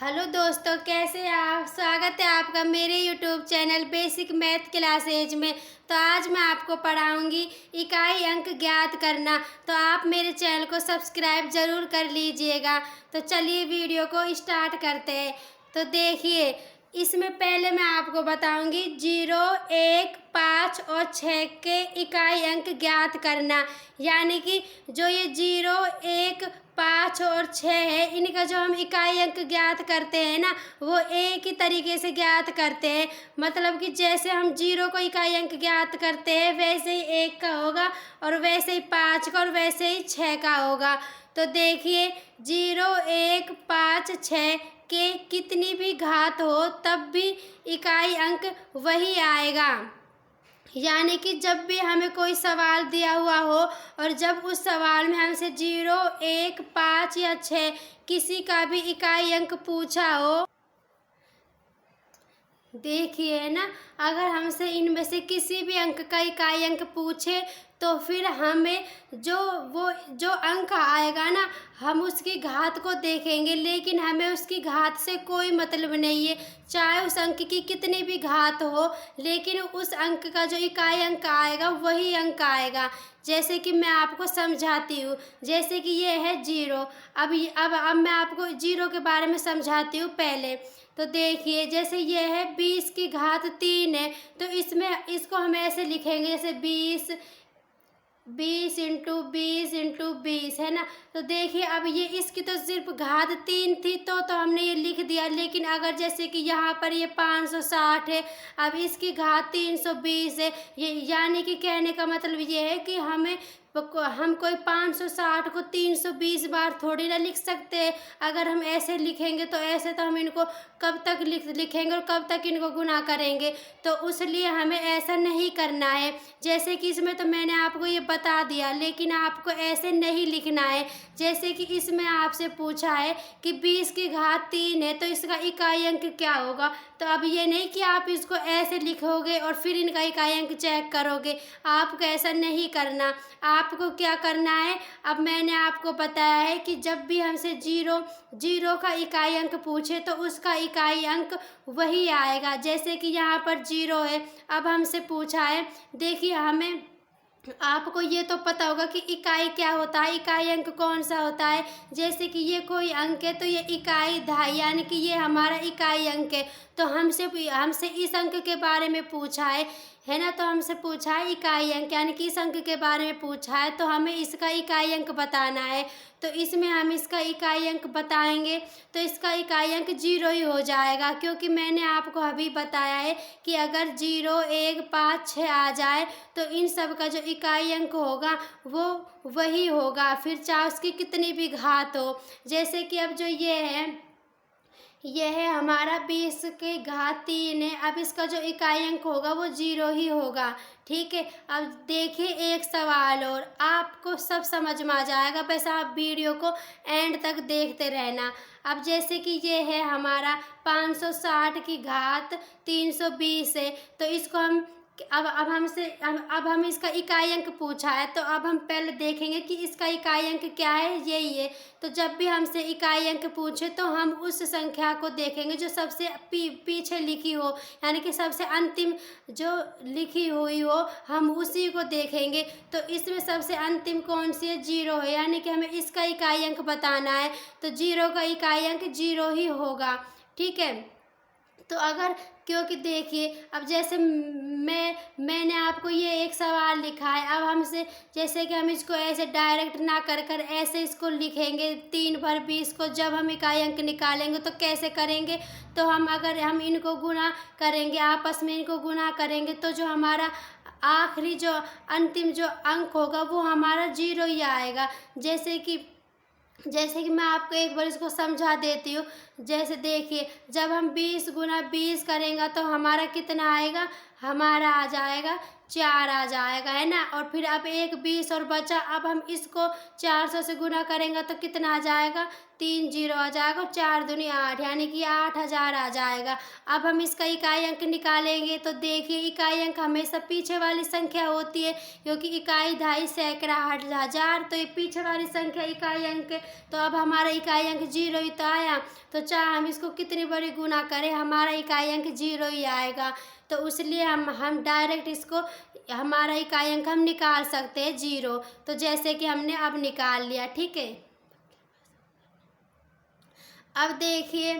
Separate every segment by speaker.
Speaker 1: Hello दोस्तों, कैसे हैं आप। स्वागत है आपका मेरे YouTube channel basic math classes में। तो आज मैं आपको पढ़ाऊंगी इकाई अंक ज्ञात करना। तो आप मेरे चैनल को सब्सक्राइब ज़रूर कर लीजिएगा। तो चलिए वीडियो को स्टार्ट करते हैं। तो देखिए, इसमें पहले मैं आपको बताऊंगी 0, 1, 5 और 6 के इकाई अंक ज्ञात करना। यानी कि जो ये 0, 1, 5 और 6 है, इनका जो हम इकाई अंक ज्ञात करते हैं ना, वो एक ही तरीके से ज्ञात करते हैं। मतलब कि जैसे हम 0 को इकाई अंक ज्ञात करते हैं, वैसे ही 1 का होगा, और वैसे ही 5 का, और वैसे ही 6 का होगा। तो देखिए, 0, 1, 5, 6 के कितनी भी घात हो तब भी इकाई अंक वही आएगा। यानी कि जब भी हमें कोई सवाल दिया हुआ हो और जब उस सवाल में हमसे 0, 1, 5 या 6 किसी का भी इकाई अंक पूछा हो, देखिए ना, अगर हमसे इनमें से किसी भी अंक का इकाई अंक पूछे तो फिर हमें जो अंक आएगा ना, हम उसकी घात को देखेंगे, लेकिन हमें उसकी घात से कोई मतलब नहीं है। चाहे उस अंक की कितनी भी घात हो, लेकिन उस अंक का जो इकाई अंक आएगा वही अंक आएगा। जैसे कि मैं आपको समझाती हूँ। जैसे कि ये है 0। अब मैं आपको 0 के बारे में समझाती हूँ पहले। तो देखिए, जैसे ये है 20 की घात 3 है, तो इसको हम ऐसे लिखेंगे, जैसे 20 इंटू 20 है ना। तो देखिए, अब ये इसकी तो सिर्फ घात 3 थी, तो हमने ये लिख दिया। लेकिन अगर जैसे कि यहाँ पर ये 560 है, अब इसकी घात 320 है। ये यानी कि कहने का मतलब ये है कि हम कोई 560 को 320 बार थोड़ी ना लिख सकते हैं। अगर हम ऐसे लिखेंगे तो ऐसे तो हम इनको कब तक लिखेंगे और कब तक इनको गुणा करेंगे। तो उसलिए हमें ऐसा नहीं करना है। जैसे कि इसमें तो मैंने आपको ये बता दिया, लेकिन आपको ऐसे नहीं लिखना है। जैसे कि इसमें आपसे पूछा है कि 20 की घात 3 है, तो इसका इकाई अंक क्या होगा। तो अब ये नहीं कि आप इसको ऐसे लिखोगे और फिर इनका इकाई अंक चेक करोगे। आपको ऐसा नहीं करना। आपको क्या करना है, अब मैंने आपको बताया है कि जब भी हमसे 0 का इकाई अंक पूछे तो उसका इकाई अंक वही आएगा। जैसे कि यहाँ पर 0 है, अब हमसे पूछा है, देखिए हमें आपको ये तो पता होगा कि इकाई क्या होता है, इकाई अंक कौन सा होता है। जैसे कि ये कोई अंक है तो ये इकाई दहाई, यानी कि ये हमारा इकाई अंक है। तो हमसे इस अंक के बारे में पूछा है ना। तो हमसे पूछा है इकाई अंक, यानी कि इस अंक के बारे में पूछा है, तो हमें इसका इकाई अंक बताना है। तो इसमें हम इसका इकाई अंक बताएंगे तो इसका इकाई अंक 0 ही हो जाएगा, क्योंकि मैंने आपको अभी बताया है कि अगर 0, 1, 5, 6 आ जाए तो इन सब का जो इकाई अंक होगा वो वही होगा, फिर चाहे उसकी कितनी भी घात हो। जैसे कि अब जो यह है हमारा 20 की घात 3 है। अब इसका जो इकाई अंक होगा वो 0 ही होगा। ठीक है। अब देखिए एक सवाल और, आपको सब समझ में आ जाएगा, बस आप वीडियो को एंड तक देखते रहना। अब जैसे कि ये है हमारा 560 की घात 320 है, तो इसको हम अब हम इसका इकाई अंक पूछा है, तो अब हम पहले देखेंगे कि इसका इकाई अंक क्या है, यही है। तो जब भी हमसे इकाई अंक पूछे तो हम उस संख्या को देखेंगे जो सबसे पीछे लिखी हो, यानी कि सबसे अंतिम जो लिखी हुई हो, हम उसी को देखेंगे। तो इसमें सबसे अंतिम कौन सी है, 0 है, यानी कि हमें इसका इकाई अंक बताना है। तो 0 का इकाई अंक 0 ही होगा। ठीक है। तो अगर, क्योंकि देखिए, अब जैसे मैंने आपको ये एक सवाल लिखा है, अब हमसे जैसे कि हम इसको ऐसे डायरेक्ट ना कर कर ऐसे इसको लिखेंगे 3 पर 20 को, जब हम इकाई अंक निकालेंगे तो कैसे करेंगे। तो अगर हम इनको गुणा करेंगे, आपस में इनको गुणा करेंगे, तो जो हमारा आखिरी जो अंतिम जो अंक होगा वो हमारा 0 ही आएगा। जैसे कि मैं आपको एक बार इसको समझा देती हूँ। जैसे देखिए, जब हम 20 गुना 20 करेंगे तो हमारा कितना आएगा, हमारा आ जाएगा 4 आ जाएगा, है ना। और फिर अब एक 20 और बचा, अब हम इसको 400 से गुना करेंगे तो कितना आ जाएगा, 3 जीरो आ जाएगा, 4 दूनी 8, यानी कि 8000 आ जाएगा। अब हम इसका इकाई अंक निकालेंगे तो देखिए इकाई अंक हमेशा पीछे वाली संख्या होती है, क्योंकि इकाई, दहाई, सैकड़ा, 8000, तो ये पीछे वाली संख्या इकाई अंक है। तो अब हमारा इकाई अंक 0 ही तो आया, तो चाहे हम इसको कितनी बड़ी गुना करें हमारा इकाई अंक 0 ही आएगा। तो इसलिए हम डायरेक्ट इसको हमारा इकाई अंक हम निकाल सकते हैं 0। तो जैसे कि हमने अब निकाल लिया, ठीक है। अब देखिए,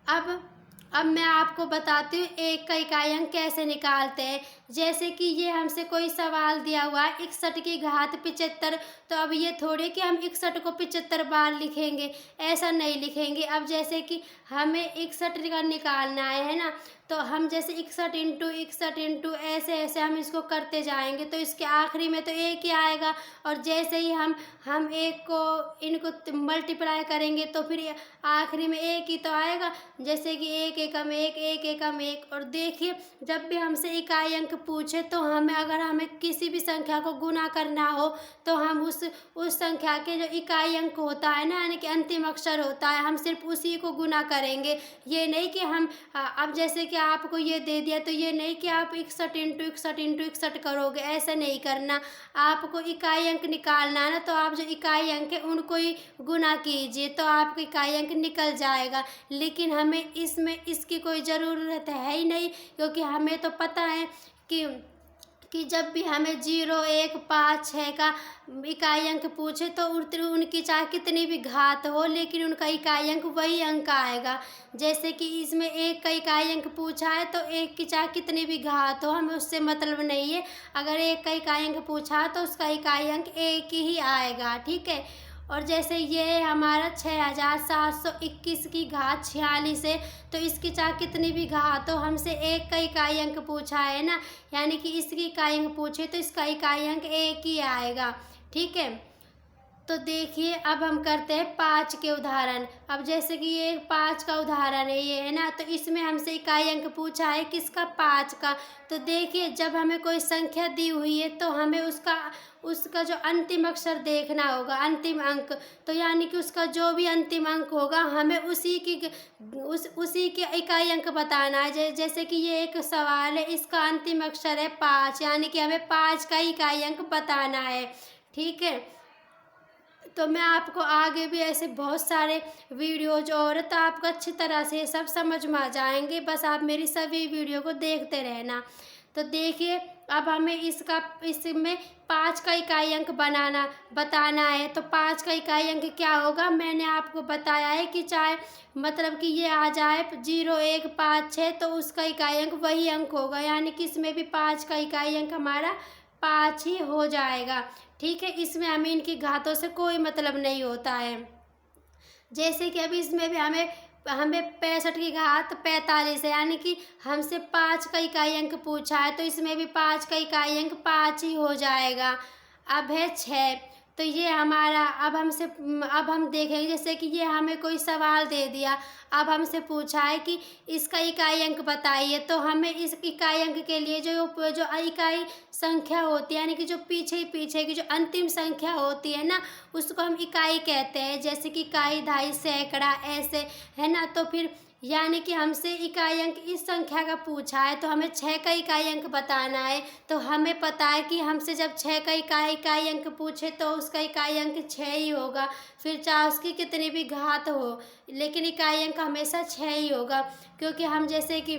Speaker 1: अब मैं आपको बताती हूँ एक का इकाई अंक कैसे निकालते हैं। जैसे कि ये हमसे कोई सवाल दिया हुआ है 61 की घात 75, तो अब ये थोड़े कि हम 61 को 75 बार लिखेंगे, ऐसा नहीं लिखेंगे। अब जैसे कि हमें 61 का निकालना है ना, तो हम जैसे 61 इंटू 61 इंटू ऐसे ऐसे हम इसको करते जाएंगे, तो इसके आखिरी में तो एक ही आएगा। और जैसे ही हम एक को इनको मल्टीप्लाई करेंगे तो फिर आखिरी में एक ही तो आएगा, जैसे कि एक एकम एक, एक एकम एक। और देखिए जब भी हमसे इकाई अंक पूछे तो अगर हमें किसी भी संख्या को गुना करना हो तो हम उस संख्या के जो इकाई अंक होता है ना, यानी कि अंतिम अक्षर होता है, हम सिर्फ उसी को गुना करेंगे। ये नहीं कि हम अब जैसे कि आपको ये दे दिया तो ये नहीं कि आप 61 इंटू 61 इंटू 61 करोगे, ऐसा नहीं करना। आपको इकाई अंक निकालना है ना, तो आप जो इकाई अंक है उनको ही गुना कीजिए तो आपका इकाई अंक निकल जाएगा। लेकिन हमें इसमें इसकी कोई ज़रूरत है ही नहीं, क्योंकि हमें तो पता है कि जब भी हमें 0, 1, 5, 6 का इकाई अंक पूछे तो उनकी चाहे कितनी भी घात हो, लेकिन उनका इकाई अंक वही अंक आएगा। जैसे कि इसमें 1 का इकाई अंक पूछा है तो 1 की चाहे कितनी भी घात हो, हमें उससे मतलब नहीं है। अगर 1 का इकाई अंक पूछा है तो उसका इकाई अंक 1 ही आएगा, ठीक है। और जैसे ये हमारा 6721 की घात 46 है, तो इसकी चाहे कितनी भी घात हो, हमसे 1 का इकाई अंक पूछा है ना, यानी कि इसकी इकाई अंक पूछे तो इसका इकाई अंक 1 ही आएगा, ठीक है। तो देखिए अब हम करते हैं 5 के उदाहरण। अब जैसे कि ये 5 का उदाहरण है, ये है ना, तो इसमें हमसे इकाई अंक पूछा है किसका, 5 का। तो देखिए जब हमें कोई संख्या दी हुई है तो हमें उसका जो अंतिम अक्षर देखना होगा, अंतिम अंक। तो यानी कि उसका जो भी अंतिम अंक होगा हमें उसी के इकाई अंक बताना है। जैसे कि ये एक सवाल है, इसका अंतिम अक्षर है 5, यानी कि हमें 5 का इकाई अंक बताना है, ठीक है। तो मैं आपको आगे भी ऐसे बहुत सारे वीडियोज और तो आपको अच्छी तरह से सब समझ में आ जाएंगे, बस आप मेरी सभी वीडियो को देखते रहना। तो देखिए अब हमें इसमें 5 का इकाई अंक बताना है। तो 5 का इकाई अंक क्या होगा, मैंने आपको बताया है कि चाहे मतलब कि ये आ जाए 0, 1, 5, 6, तो उसका इकाई अंक वही अंक होगा, यानी कि इसमें भी 5 का इकाई अंक हमारा 5 ही हो जाएगा, ठीक है। इसमें हमें इनकी घातों से कोई मतलब नहीं होता है। जैसे कि अभी इसमें भी हमें 65 की घात 45 है, यानी कि हमसे 5 का इकाई अंक पूछा है, तो इसमें भी 5 का इकाई अंक 5 ही हो जाएगा। अब है 6, तो ये हमारा अब हम देखेंगे। जैसे कि ये हमें कोई सवाल दे दिया, अब हमसे पूछा है कि इसका इकाई अंक बताइए, तो हमें इस इकाई अंक के लिए जो इकाई संख्या होती है, यानी कि जो पीछे की जो अंतिम संख्या होती है ना, उसको हम इकाई कहते हैं। जैसे कि इकाई, दहाई, सैकड़ा, ऐसे, है ना। तो फिर यानी कि हमसे इकाई अंक इस संख्या का पूछा है तो हमें 6 का इकाई अंक बताना है। तो हमें पता है कि हमसे जब 6 का इकाई अंक पूछे तो उसका इकाई अंक 6 ही होगा, फिर चाहे उसकी कितनी भी घात हो, लेकिन इकाई अंक हमेशा 6 ही होगा। क्योंकि हम जैसे कि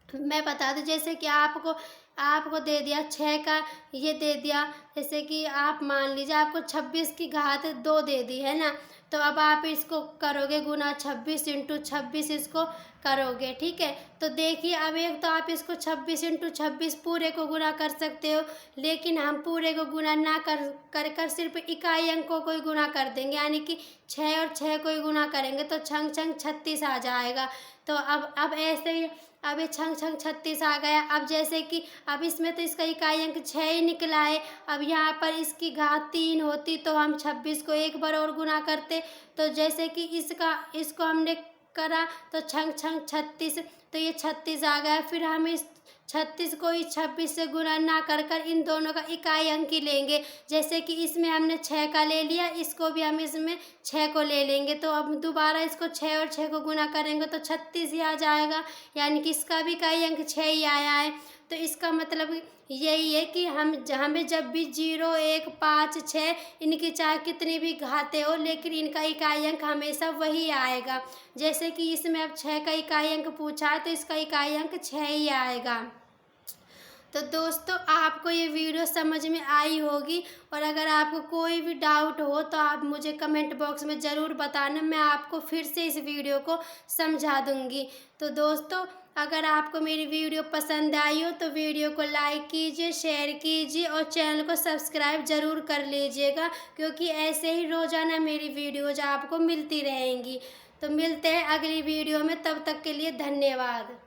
Speaker 1: मैं बता दूं, जैसे कि आपको दे दिया 6 का, ये दे दिया, जैसे कि आप मान लीजिए आपको 26 की घात 2 दे दी है ना, तो अब आप इसको करोगे गुना 26 इंटू 26 इसको करोगे, ठीक है। तो देखिए अब एक तो आप इसको 26 इंटू 26 पूरे को गुना कर सकते हो, लेकिन हम पूरे को गुना ना कर सिर्फ इकाई अंकों को ही गुना कर देंगे, यानी कि 6 और 6 को ही गुना करेंगे तो छंग छंग 36 आ जाएगा। तो अब ऐसे ही अब ये छंग छंग 36 आ गया। अब जैसे कि अब इसमें तो इसका इकाई अंक 6 ही निकला है, अब यहाँ पर इसकी घात 3 होती तो हम 26 को एक बार और गुना करते। तो जैसे कि इसको हमने करा तो छंग छंग 36 तो ये 36 आ गया। फिर हम इस 36 को इस 26 से गुणा ना कर कर इन दोनों का इकाई अंक ही लेंगे। जैसे कि इसमें हमने 6 का ले लिया, इसको भी हम इसमें 6 को ले लेंगे। तो अब दोबारा इसको 6 और 6 को गुना करेंगे तो 36 ही आ जाएगा, यानी कि इसका भी इकाई अंक 6 ही आया है। तो इसका मतलब यही है कि हमें जब भी 0, 1, 5, 6 इनकी चाहे कितनी भी घातें हो, लेकिन इनका इकाई अंक हमेशा वही आएगा। जैसे कि इसमें अब 6 का इकाई अंक पूछा है तो इसका इकाई अंक 6 ही आएगा। तो दोस्तों, आपको ये वीडियो समझ में आई होगी, और अगर आपको कोई भी डाउट हो तो आप मुझे कमेंट बॉक्स में ज़रूर बताना, मैं आपको फिर से इस वीडियो को समझा दूँगी। तो दोस्तों, अगर आपको मेरी वीडियो पसंद आई हो तो वीडियो को लाइक कीजिए, शेयर कीजिए और चैनल को सब्सक्राइब ज़रूर कर लीजिएगा, क्योंकि ऐसे ही रोज़ाना मेरी वीडियोज़ आपको मिलती रहेंगी। तो मिलते हैं अगली वीडियो में, तब तक के लिए धन्यवाद।